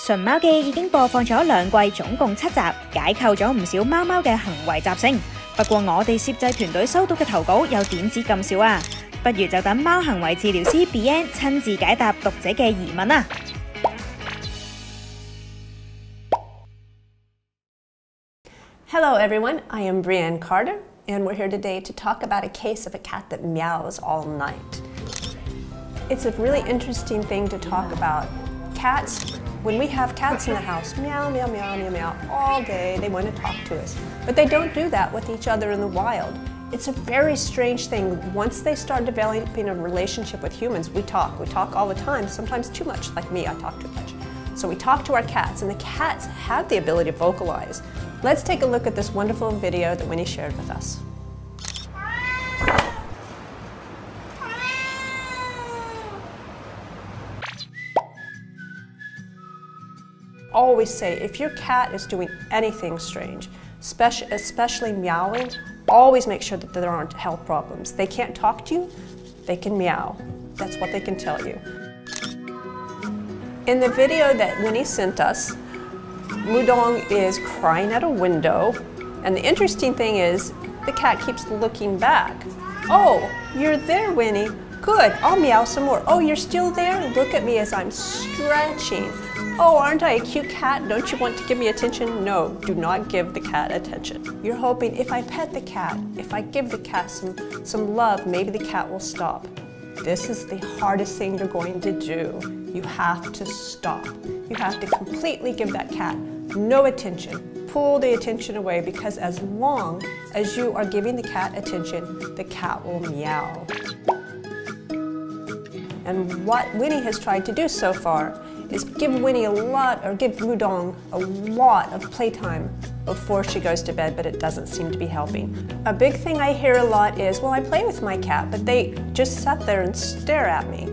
純貓記已經播放咗2季，總共7集，解構咗唔少貓貓嘅行為習性。不過我哋攝製團隊收到嘅投稿又點止咁少啊？不如就等貓行為治療師 Bian 親自解答讀者嘅疑問啦。Hello everyone, I am Brianne Carter, and we're here today to talk about a case of a cat that meows all night. It's a really interesting thing to talk about. Cats, when we have cats in the house, meow, meow, meow, meow, meow, all day, they want to talk to us. But they don't do that with each other in the wild. It's a very strange thing. Once they start developing a relationship with humans, we talk. We talk all the time, sometimes too much, like me, I talk too much. So we talk to our cats, and the cats have the ability to vocalize. Let's take a look at this wonderful video that Winnie shared with us. Always say, if your cat is doing anything strange, especially meowing, always make sure that there aren't health problems. They can't talk to you, they can meow. That's what they can tell you. In the video that Winnie sent us, Mudong is crying at a window, and the interesting thing is the cat keeps looking back. Oh, you're there, Winnie. Good, I'll meow some more. Oh, you're still there? Look at me as I'm stretching. Oh, aren't I a cute cat? Don't you want to give me attention? No, do not give the cat attention. You're hoping if I pet the cat, if I give the cat some love, maybe the cat will stop. This is the hardest thing you're going to do. You have to stop. You have to completely give that cat no attention. Pull the attention away, because as long as you are giving the cat attention, the cat will meow. And what Winnie has tried to do so far is give Mudong a lot of playtime before she goes to bed, but it doesn't seem to be helping. A big thing I hear a lot is, well, I play with my cat, but they just sit there and stare at me.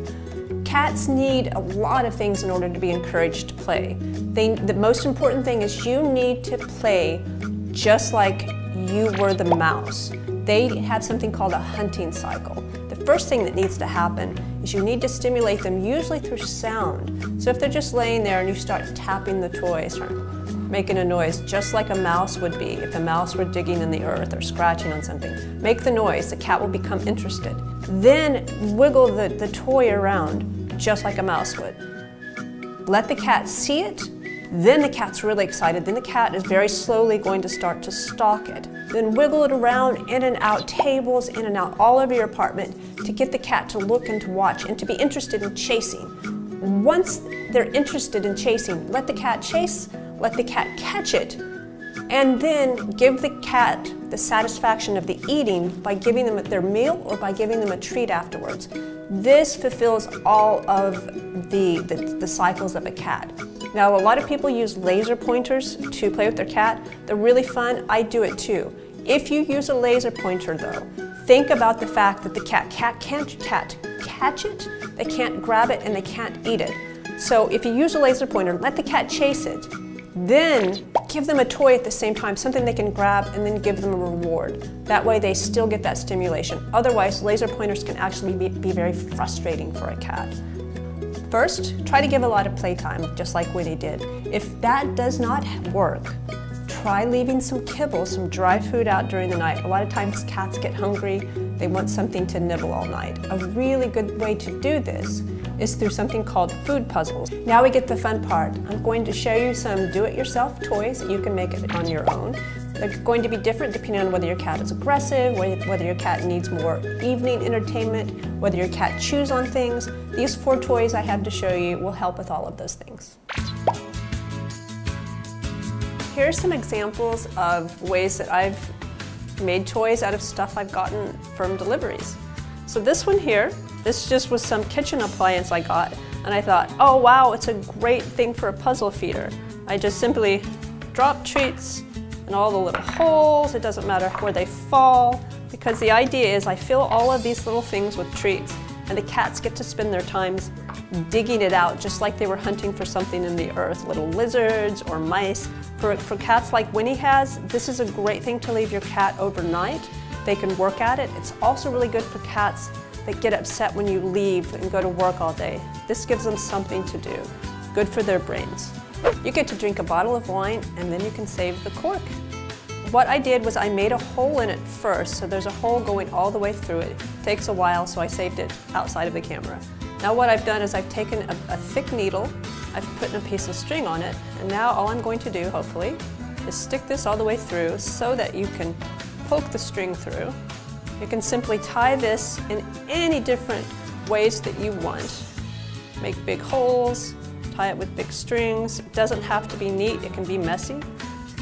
Cats need a lot of things in order to be encouraged to play. The most important thing is you need to play just like you were the mouse. They have something called a hunting cycle. The first thing that needs to happen is you need to stimulate them, usually through sound. So if they're just laying there and you start tapping the toy, start making a noise just like a mouse would be if a mouse were digging in the earth or scratching on something. Make the noise, the cat will become interested. Then wiggle the toy around just like a mouse would. Let the cat see it, then the cat's really excited. Then the cat is very slowly going to start to stalk it. Then wiggle it around, in and out, tables, in and out, all over your apartment to get the cat to look and to watch and to be interested in chasing. Once they're interested in chasing, let the cat chase, let the cat catch it, and then give the cat the satisfaction of the eating by giving them their meal or by giving them a treat afterwards. This fulfills all of the cycles of a cat. Now, a lot of people use laser pointers to play with their cat. They're really fun. I do it too. If you use a laser pointer though, think about the fact that the cat can't catch it, they can't grab it, and they can't eat it. So if you use a laser pointer, let the cat chase it. Then give them a toy at the same time, something they can grab, and then give them a reward. That way they still get that stimulation. Otherwise, laser pointers can actually be very frustrating for a cat. First, try to give a lot of playtime, just like Winnie did. If that does not work, try leaving some kibble, some dry food out during the night. A lot of times cats get hungry, they want something to nibble all night. A really good way to do this is through something called food puzzles. Now we get the fun part. I'm going to show you some do-it-yourself toys that you can make it on your own. They're going to be different depending on whether your cat is aggressive, whether your cat needs more evening entertainment, whether your cat chews on things. These 4 toys I have to show you will help with all of those things. Here are some examples of ways that I've made toys out of stuff I've gotten from deliveries. So this one here, this just was some kitchen appliance I got, and I thought, oh wow, it's a great thing for a puzzle feeder. I just simply drop treats in all the little holes. It doesn't matter where they fall, because the idea is I fill all of these little things with treats, and the cats get to spend their times digging it out just like they were hunting for something in the earth, little lizards or mice. For cats like Winnie has, this is a great thing to leave your cat overnight. They can work at it. It's also really good for cats that get upset when you leave and go to work all day. This gives them something to do. Good for their brains. You get to drink a bottle of wine and then you can save the cork. What I did was I made a hole in it first, so there's a hole going all the way through it. It takes a while, so I saved it outside of the camera. Now what I've done is I've taken a thick needle, I've put a piece of string on it, and now all I'm going to do, hopefully, is stick this all the way through so that you can poke the string through. You can simply tie this in any different ways that you want. Make big holes, tie it with big strings. It doesn't have to be neat, it can be messy.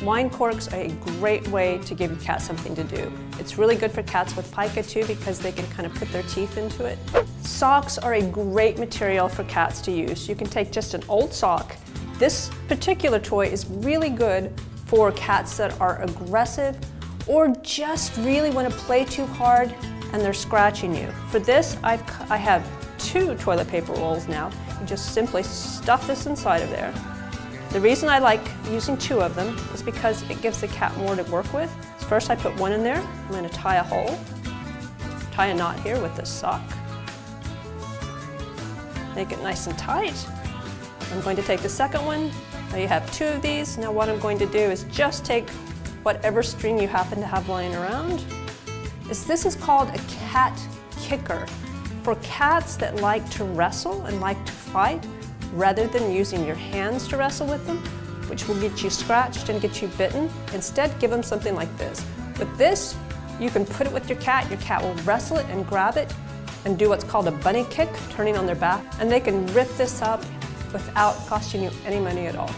Wine corks are a great way to give your cat something to do. It's really good for cats with pica too because they can kind of put their teeth into it. Socks are a great material for cats to use. You can take just an old sock. This particular toy is really good for cats that are aggressive or just really want to play too hard and they're scratching you. For this, I have 2 toilet paper rolls now. You just simply stuff this inside of there. The reason I like using 2 of them is because it gives the cat more to work with. First I put one in there, I'm going to tie a hole, tie a knot here with this sock, make it nice and tight. I'm going to take the second one, now you have 2 of these. Now what I'm going to do is just take whatever string you happen to have lying around. This is called a cat kicker. For cats that like to wrestle and like to fight, rather than using your hands to wrestle with them, which will get you scratched and get you bitten, instead give them something like this. With this, you can put it with your cat will wrestle it and grab it and do what's called a bunny kick, turning on their back, and they can rip this up without costing you any money at all.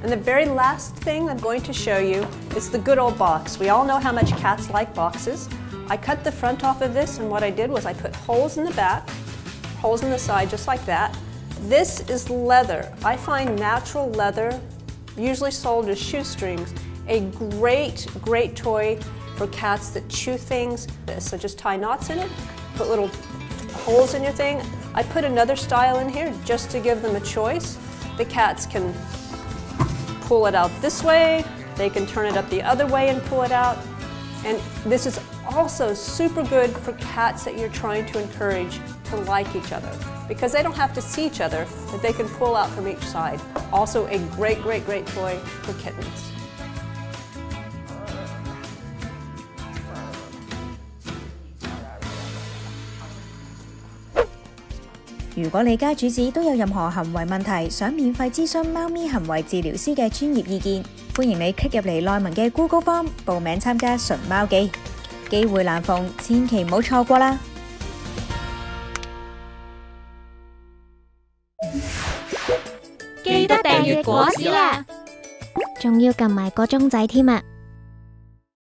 And the very last thing I'm going to show you is the good old box. We all know how much cats like boxes. I cut the front off of this, and what I did was I put holes in the back, holes in the side, just like that. This is leather. I find natural leather, usually sold as shoestrings, a great toy for cats that chew things. So just tie knots in it, put little holes in your thing. I put another style in here just to give them a choice. The cats can pull it out this way, they can turn it up the other way and pull it out. And this is also super good for cats that you're trying to encourage to like each other, because they don't have to see each other, but they can pull out from each side. Also a great toy for kittens. 如果你家主子都有任何行為問題，想免費諮詢貓咪行為治療師嘅專業意見，歡迎你 click 入嚟內文嘅 Google Form 報名參加純貓記，機會難逢，千祈唔好錯過啦！記得訂閱果子啦，仲要撳埋個鐘仔添啊！